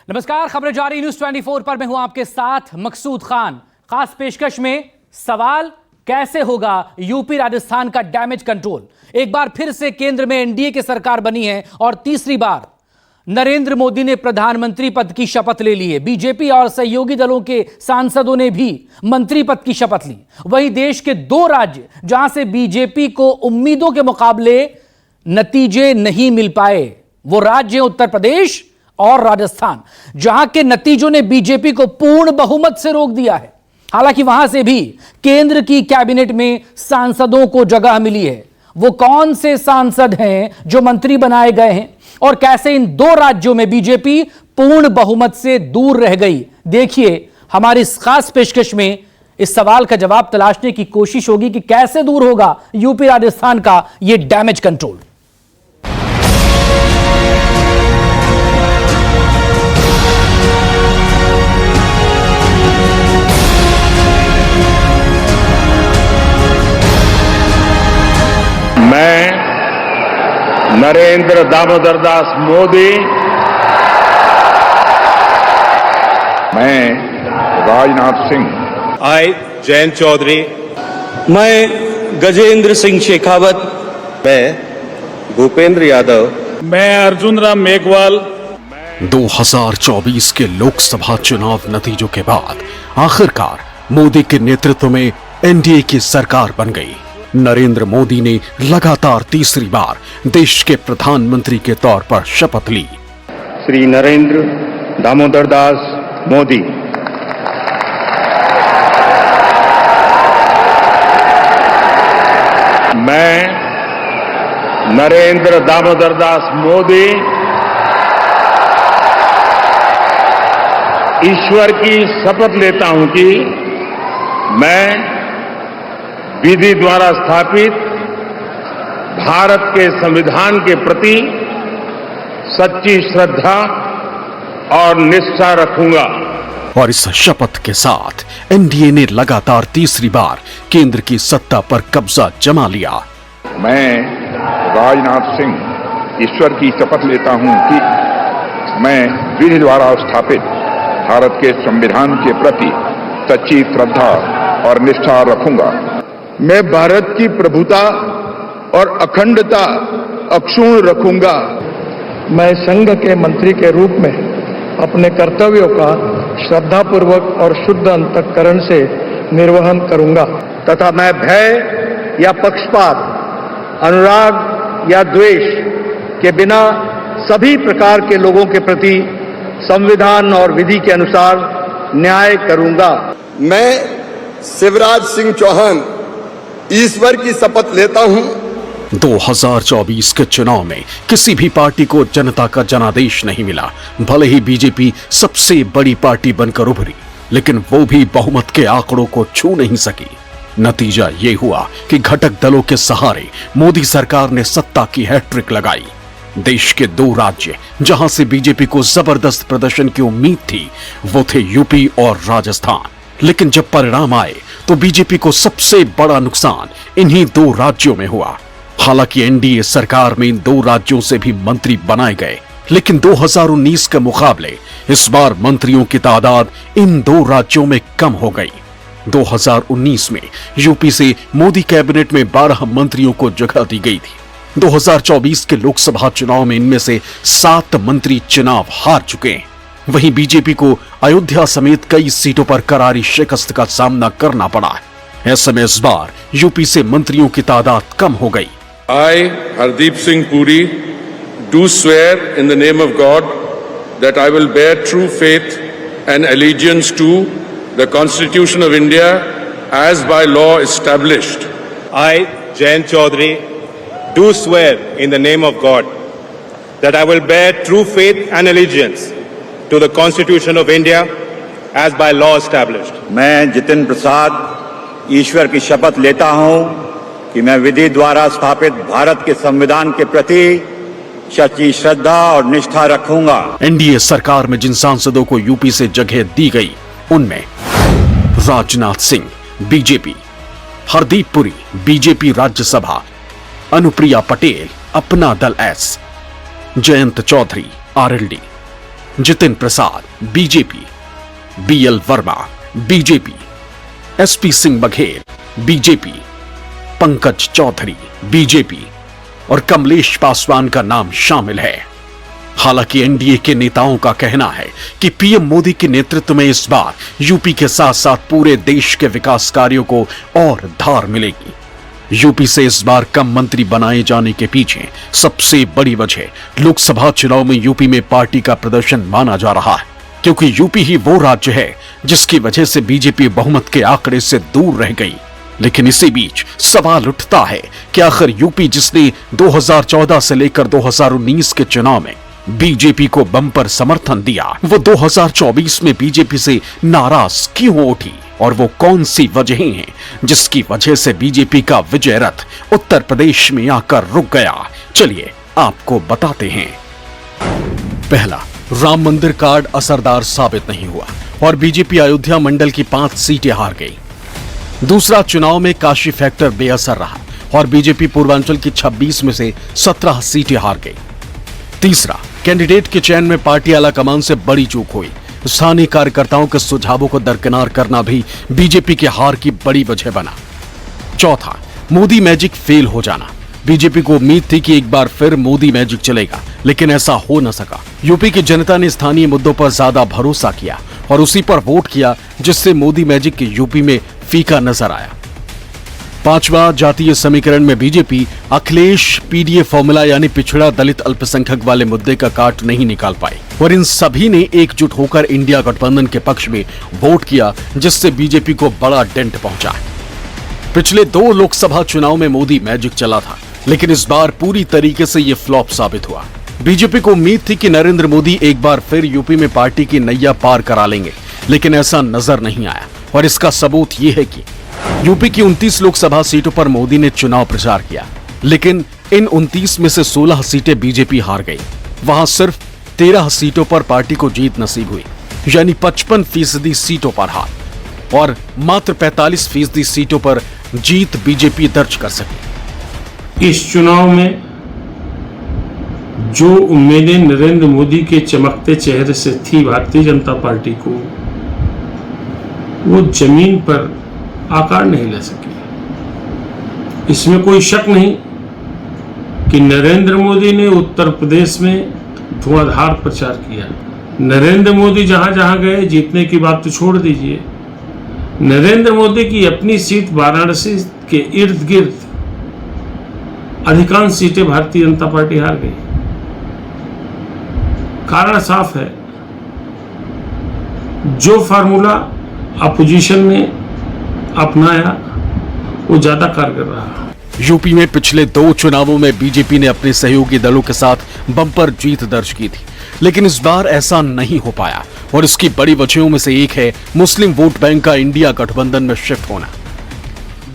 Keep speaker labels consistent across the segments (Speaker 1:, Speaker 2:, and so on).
Speaker 1: नमस्कार, खबरें जारी न्यूज 24 पर मैं हूं आपके साथ मकसूद खान। खास पेशकश में सवाल, कैसे होगा यूपी राजस्थान का डैमेज कंट्रोल। एक बार फिर से केंद्र में एनडीए की सरकार बनी है और तीसरी बार नरेंद्र मोदी ने प्रधानमंत्री पद की शपथ ले ली है। बीजेपी और सहयोगी दलों के सांसदों ने भी मंत्री पद की शपथ ली। वहीं देश के दो राज्य जहां से बीजेपी को उम्मीदों के मुकाबले नतीजे नहीं मिल पाए, वो राज्य उत्तर प्रदेश और राजस्थान, जहां के नतीजों ने बीजेपी को पूर्ण बहुमत से रोक दिया है। हालांकि वहां से भी केंद्र की कैबिनेट में सांसदों को जगह मिली है। वो कौन से सांसद हैं जो मंत्री बनाए गए हैं और कैसे इन दो राज्यों में बीजेपी पूर्ण बहुमत से दूर रह गई, देखिए हमारी इस खास पेशकश में। इस सवाल का जवाब तलाशने की कोशिश होगी कि कैसे दूर होगा यूपी राजस्थान का यह डैमेज कंट्रोल।
Speaker 2: मैं नरेंद्र दामोदर दास मोदी, मैं राजनाथ सिंह,
Speaker 3: आई जयंत चौधरी,
Speaker 4: मैं गजेंद्र सिंह शेखावत,
Speaker 3: मैं भूपेंद्र यादव,
Speaker 2: मैं अर्जुन राम मेघवाल।
Speaker 5: 2024 के लोकसभा चुनाव नतीजों के बाद आखिरकार मोदी के नेतृत्व में एनडीए की सरकार बन गई। नरेंद्र मोदी ने लगातार तीसरी बार देश के प्रधानमंत्री के तौर पर शपथ ली।
Speaker 3: श्री नरेंद्र दामोदर दास मोदी।
Speaker 2: मैं नरेंद्र दामोदर दास मोदी ईश्वर की शपथ लेता हूं कि मैं विधि द्वारा स्थापित भारत के संविधान के प्रति सच्ची श्रद्धा और निष्ठा रखूंगा।
Speaker 5: और इस शपथ के साथ एनडीए ने लगातार तीसरी बार केंद्र की सत्ता पर कब्जा जमा लिया।
Speaker 6: मैं राजनाथ सिंह ईश्वर की शपथ लेता हूं कि मैं विधि द्वारा स्थापित भारत के संविधान के प्रति सच्ची श्रद्धा और निष्ठा रखूंगा।
Speaker 7: मैं भारत की प्रभुता और अखंडता अक्षुण्ण रखूंगा।
Speaker 8: मैं संघ के मंत्री के रूप में अपने कर्तव्यों का श्रद्धापूर्वक और शुद्ध अंतःकरण से निर्वहन करूंगा
Speaker 7: तथा मैं भय या पक्षपात, अनुराग या द्वेष के बिना सभी प्रकार के लोगों के प्रति संविधान और विधि के अनुसार न्याय करूंगा।
Speaker 4: मैं शिवराज सिंह चौहान ईश्वर की शपथ लेता हूं।
Speaker 5: 2024 के चुनाव में किसी भी पार्टी को जनता का जनादेश नहीं मिला। भले ही बीजेपी सबसे बड़ी पार्टी बनकर उभरी, लेकिन वो भी बहुमत के आंकड़ों को छू नहीं सकी। नतीजा ये हुआ कि घटक दलों के सहारे मोदी सरकार ने सत्ता की हैट्रिक लगाई। देश के दो राज्य जहां से बीजेपी को जबरदस्त प्रदर्शन की उम्मीद थी, वो थे यूपी और राजस्थान। लेकिन जब परिणाम आए तो बीजेपी को सबसे बड़ा नुकसान इन्हीं दो राज्यों में हुआ। हालांकि एनडीए सरकार में इन दो राज्यों से भी मंत्री बनाए गए, लेकिन 2019 के मुकाबले इस बार मंत्रियों की तादाद इन दो राज्यों में कम हो गई। 2019 में यूपी से मोदी कैबिनेट में 12 मंत्रियों को जगह दी गई थी। 2024 के लोकसभा चुनाव में इनमें से 7 मंत्री चुनाव हार चुके हैं। वहीं बीजेपी को अयोध्या समेत कई सीटों पर करारी शिकस्त का सामना करना पड़ा है। ऐसे में इस बार यूपी से मंत्रियों की तादाद कम हो गई।
Speaker 9: I, Hardeep Singh Puri, do swear in the name of God that I will bear true faith and allegiance to the Constitution of India as by law established.
Speaker 3: I Jayant Chaudhary do swear in the name of God that I will bear true faith and allegiance to the Constitution of India as by law established.
Speaker 10: मैं जितेंद्र प्रसाद ईश्वर की शपथ लेता हूं कि मैं विधि द्वारा स्थापित भारत के संविधान के प्रति सच्ची श्रद्धा और निष्ठा रखूंगा।
Speaker 5: एनडीए सरकार में जिन सांसदों को यूपी से जगह दी गई, उनमें Rajnath Singh BJP, Hardeep Puri BJP Rajya Sabha, Anupriya Patel Apna Dal S, Jayant Chaudhary RLD, Jitin Prasad BJP, BL Verma BJP, SP Singh Baghel BJP, Pankaj Chaudhary BJP और कमलेश पासवान का नाम शामिल है। हालांकि एनडीए के नेताओं का कहना है कि पीएम मोदी के नेतृत्व में इस बार यूपी के साथ साथ पूरे देश के विकास कार्यों को और धार मिलेगी। यूपी से इस बार कम मंत्री बनाए जाने के पीछे सबसे बड़ी वजह लोकसभा चुनाव में यूपी में पार्टी का प्रदर्शन माना जा रहा है, क्योंकि यूपी ही वो राज्य है जिसकी वजह से बीजेपी बहुमत के आंकड़े से दूर रह गई। लेकिन इसी बीच सवाल उठता है कि आखिर यूपी जिसने 2014 से लेकर 2019 के चुनाव में बीजेपी को बम्पर समर्थन दिया, वो 2024 में बीजेपी से नाराज क्यों उठी और वो कौन सी वजहें हैं जिसकी वजह से बीजेपी का विजय रथ उत्तर प्रदेश में आकर रुक गया। चलिए आपको बताते हैं। पहला, राम मंदिर कार्ड असरदार साबित नहीं हुआ और बीजेपी अयोध्या मंडल की 5 सीटें हार गई। दूसरा, चुनाव में काशी फैक्टर बेअसर रहा और बीजेपी पूर्वांचल की 26 में से 17 सीटें हार गई। तीसरा, कैंडिडेट के चयन में पार्टी आलाकमान से बड़ी चूक हुई। स्थानीय कार्यकर्ताओं के सुझावों को दरकिनार करना भी बीजेपी के हार की बड़ी वजह बना। चौथा, मोदी मैजिक फेल हो जाना। बीजेपी को उम्मीद थी कि एक बार फिर मोदी मैजिक चलेगा, लेकिन ऐसा हो न सका। यूपी की जनता ने स्थानीय मुद्दों पर ज्यादा भरोसा किया और उसी पर वोट किया, जिससे मोदी मैजिक के यूपी में फीका नजर आया। पांचवा, जातीय समीकरण में बीजेपी अखिलेश पीडीए फॉर्मूला यानी पिछड़ा दलित अल्पसंख्यक वाले मुद्दे का काट नहीं निकाल पाई और इन सभी ने एकजुट होकर इंडिया गठबंधन के पक्ष में वोट किया, जिससे बीजेपी को बड़ा डेंट पहुंचा। पिछले 2 लोकसभा चुनाव में मोदी मैजिक चला था, लेकिन इस बार पूरी तरीके से ये फ्लॉप साबित हुआ। बीजेपी को उम्मीद थी कि नरेंद्र मोदी एक बार फिर यूपी में पार्टी की नैया पार करा लेंगे, लेकिन ऐसा नजर नहीं आया और इसका सबूत ये है कि यूपी की 29 लोकसभा सीटों पर मोदी ने चुनाव प्रचार किया, लेकिन इन 29 में से 16 सीटें बीजेपी हार गई। वहां सिर्फ 13 सीटों पर पार्टी को जीत नसीब हुई, यानी 55% सीटों पर हार और मात्र 45% सीटों पर जीत बीजेपी दर्ज कर सकी।
Speaker 11: इस चुनाव में जो उम्मीदें नरेंद्र मोदी के चमकते चेहरे से थी भारतीय जनता पार्टी को, वो जमीन पर आकार नहीं ले सकी। इसमें कोई शक नहीं कि नरेंद्र मोदी ने उत्तर प्रदेश में धुआंधार प्रचार किया। नरेंद्र मोदी जहां जहां गए, जीतने की बात तो छोड़ दीजिए, नरेंद्र मोदी की अपनी सीट वाराणसी के इर्द गिर्द अधिकांश सीटें भारतीय जनता पार्टी हार गई। कारण साफ है, जो फार्मूला अपोजिशन ने अपनाया वो ज्यादा कारगर रहा।
Speaker 5: यूपी में पिछले 2 चुनावों में बीजेपी ने अपने सहयोगी दलों के साथ बम्पर जीत दर्ज की थी, लेकिन इस बार ऐसा नहीं हो पाया और इसकी बड़ी वजहों में से एक है मुस्लिम वोट बैंक का इंडिया गठबंधन में शिफ्ट होना।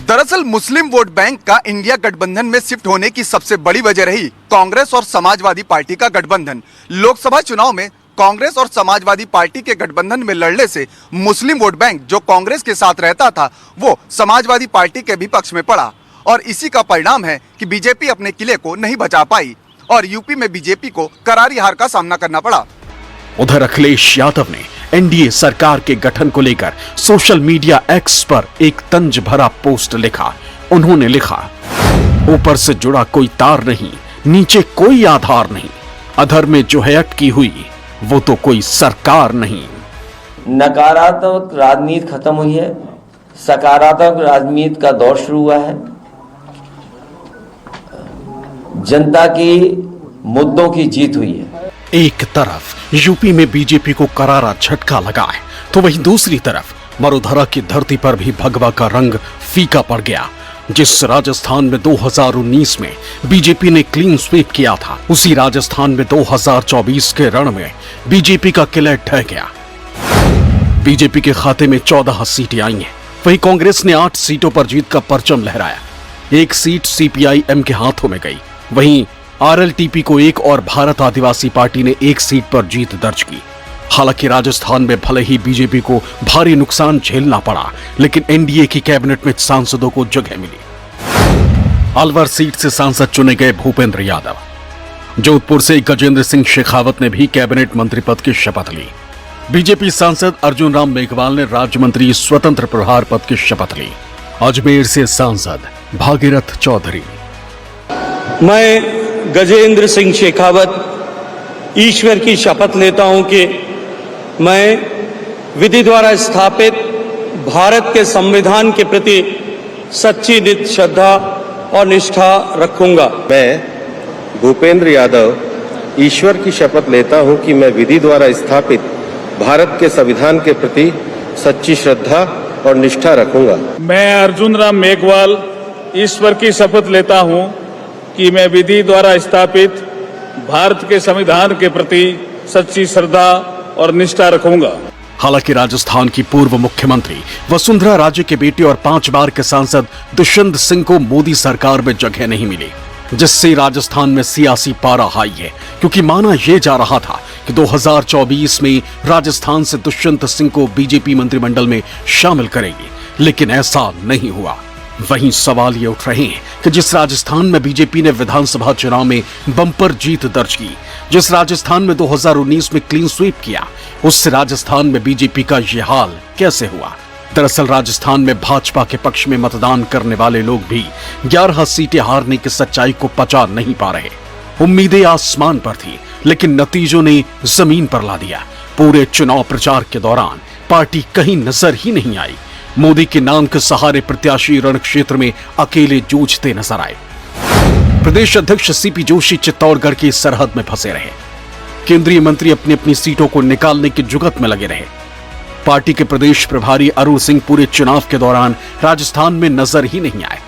Speaker 12: दरअसल मुस्लिम वोट बैंक का इंडिया गठबंधन में शिफ्ट होने की सबसे बड़ी वजह रही कांग्रेस और समाजवादी पार्टी का गठबंधन। लोकसभा चुनाव में कांग्रेस और समाजवादी पार्टी के गठबंधन में लड़ने से मुस्लिम वोट बैंक जो कांग्रेस के साथ रहता था, वो समाजवादी पार्टी के भी पक्ष में पड़ा और इसी का परिणाम है कि बीजेपी अपने किले को नहीं बचा पाई और यूपी में बीजेपी को करारी हार का सामना करना पड़ा।
Speaker 5: उधर अखिलेश यादव ने एनडीए सरकार के गठन को लेकर सोशल मीडिया एक्स पर एक तंज भरा पोस्ट लिखा। उन्होंने लिखा, ऊपर से जुड़ा कोई तार नहीं, नीचे कोई आधार नहीं, अधर में जो है अटकी हुई वो तो कोई सरकार नहीं।
Speaker 13: नकारात्मक राजनीति खत्म हुई है, सकारात्मक राजनीति का दौर शुरू हुआ है। जनता की मुद्दों की जीत हुई है।
Speaker 5: एक तरफ यूपी में बीजेपी को करारा झटका लगा है, तो वहीं दूसरी तरफ मरुधरा की धरती पर भी भगवा का रंग फीका पड़ गया। जिस राजस्थान में 2019 में बीजेपी ने क्लीन स्वीप किया था, उसी राजस्थान में 2024 के रण में बीजेपी का किला ढह गया। बीजेपी के खाते में 14 सीटें आई हैं, वहीं कांग्रेस ने 8 सीटों पर जीत का परचम लहराया। 1 सीट सीपीआई-एम के हाथों में गई, वहीं आरएलटीपी को 1 और भारत आदिवासी पार्टी ने 1 सीट पर जीत दर्ज की। हालांकि राजस्थान में भले ही बीजेपी को भारी नुकसान झेलना पड़ा, लेकिन एनडीए की कैबिनेट में सांसदों को जगह मिली। अलवर सीट से सांसद चुने गए भूपेंद्र यादव। जोधपुर से गजेंद्र सिंह शेखावत ने भी कैबिनेट मंत्री पद की शपथ ली। बीजेपी सांसद अर्जुन राम मेघवाल ने राज्य मंत्री स्वतंत्र प्रभार पद की शपथ ली। अजमेर से सांसद भागीरथ चौधरी।
Speaker 14: मैं गजेंद्र सिंह शेखावत ईश्वर की शपथ लेता हूं कि मैं विधि द्वारा स्थापित भारत के संविधान के प्रति सच्ची नित श्रद्धा और निष्ठा रखूंगा।
Speaker 15: मैं भूपेंद्र यादव ईश्वर की शपथ लेता हूं कि मैं विधि द्वारा स्थापित भारत के संविधान के प्रति सच्ची श्रद्धा और निष्ठा रखूंगा।
Speaker 16: मैं अर्जुन राम मेघवाल ईश्वर की शपथ लेता हूं कि मैं विधि द्वारा स्थापित भारत के संविधान के प्रति सच्ची श्रद्धा और निष्ठा रखूंगा।
Speaker 5: हालांकि राजस्थान की पूर्व मुख्यमंत्री वसुंधरा राजे के बेटे और 5 बार के सांसद दुष्यंत सिंह को मोदी सरकार में जगह नहीं मिली, जिससे राजस्थान में सियासी पारा हाई है, क्योंकि माना यह जा रहा था कि 2024 में राजस्थान से दुष्यंत सिंह को बीजेपी मंत्रिमंडल में शामिल करेगी, लेकिन ऐसा नहीं हुआ। वहीं सवाल ये उठ रहे हैं कि जिस राजस्थान में बीजेपी ने विधानसभा चुनाव में बम्पर जीत दर्ज की, जिस राजस्थान में 2019 में क्लीन स्वीप किया, उस राजस्थान में बीजेपी का ये हाल कैसे हुआ? दरअसल राजस्थान में भाजपा के पक्ष में मतदान करने वाले लोग भी 11 सीटें हारने की सच्चाई को पचा नहीं पा रहे। उम्मीदें आसमान पर थी, लेकिन नतीजों ने जमीन पर ला दिया। पूरे चुनाव प्रचार के दौरान पार्टी कहीं नजर ही नहीं आई। मोदी के नाम के सहारे प्रत्याशी रण क्षेत्र में अकेले जूझते नजर आए। प्रदेश अध्यक्ष सीपी जोशी चित्तौड़गढ़ की सरहद में फंसे रहे। केंद्रीय मंत्री अपनी अपनी सीटों को निकालने की जुगत में लगे रहे। पार्टी के प्रदेश प्रभारी अरुण सिंह पूरे चुनाव के दौरान राजस्थान में नजर ही नहीं आए।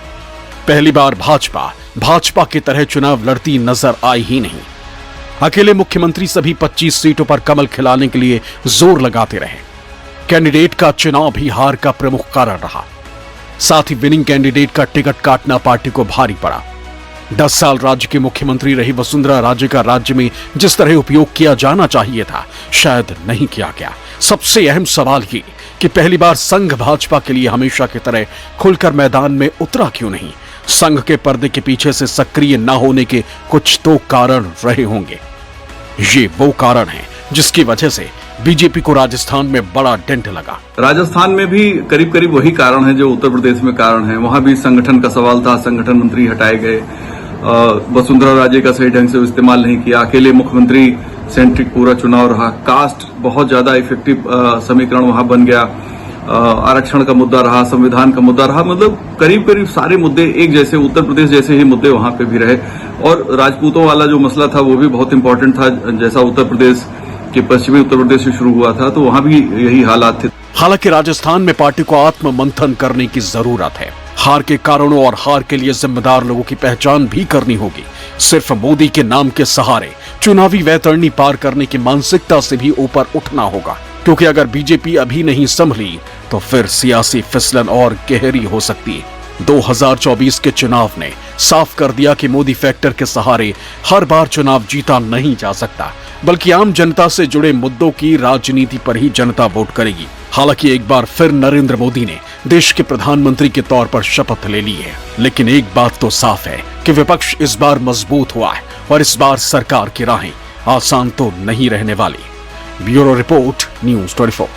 Speaker 5: पहली बार भाजपा की तरह चुनाव लड़ती नजर आई ही नहीं। अकेले मुख्यमंत्री सभी 25 सीटों पर कमल खिलाने के लिए जोर लगाते रहे। कैंडिडेट का चुनाव भी हार का प्रमुख कारण रहा। साथ ही विनिंग कैंडिडेट का टिकट काटना पार्टी को भारी पड़ा। 10 साल राज्य के मुख्यमंत्री रही वसुंधरा राजे का राज्य में जिस तरह उपयोग किया जाना चाहिए था, शायद नहीं किया गया। सबसे अहम सवाल ये कि पहली बार संघ भाजपा के लिए हमेशा की तरह खुलकर मैदान में उतरा क्यों नहीं? संघ के पर्दे के पीछे से सक्रिय न होने के कुछ तो कारण रहे होंगे। ये वो कारण है जिसकी वजह से बीजेपी को राजस्थान में बड़ा डेंट लगा।
Speaker 17: राजस्थान में भी करीब करीब वही कारण है जो उत्तर प्रदेश में कारण है। वहां भी संगठन का सवाल था, संगठन मंत्री हटाए गए, वसुंधरा राजे का सही ढंग से इस्तेमाल नहीं किया, अकेले मुख्यमंत्री सेंट्रिक पूरा चुनाव रहा, कास्ट बहुत ज्यादा इफेक्टिव समीकरण वहां बन गया, आरक्षण का मुद्दा रहा, संविधान का मुद्दा रहा, मतलब करीब करीब सारे मुद्दे एक जैसे, उत्तर प्रदेश जैसे ही मुद्दे वहां पे भी रहे। और राजपूतों वाला जो मसला था वो भी बहुत इंपॉर्टेंट था, जैसा उत्तर प्रदेश के पश्चिमी उत्तर प्रदेश से शुरू हुआ था, तो वहां भी यही हालात थे।
Speaker 5: हालांकि राजस्थान में पार्टी को आत्म मंथन करने की जरूरत है। हार के कारणों और हार के लिए जिम्मेदार लोगों की पहचान भी करनी होगी। सिर्फ मोदी के नाम के सहारे चुनावी वैतरणी पार करने की मानसिकता से भी ऊपर उठना होगा, क्योंकि अगर बीजेपी अभी नहीं संभली तो फिर सियासी फिसलन और गहरी हो सकती है। 2024 के चुनाव ने साफ कर दिया कि मोदी फैक्टर के सहारे हर बार चुनाव जीता नहीं जा सकता, बल्कि आम जनता से जुड़े मुद्दों की राजनीति पर ही जनता वोट करेगी। हालांकि एक बार फिर नरेंद्र मोदी ने देश के प्रधानमंत्री के तौर पर शपथ ले ली है, लेकिन एक बात तो साफ है कि विपक्ष इस बार मजबूत हुआ है और इस बार सरकार की राहें आसान तो नहीं रहने वाली। Bureau report, news 24।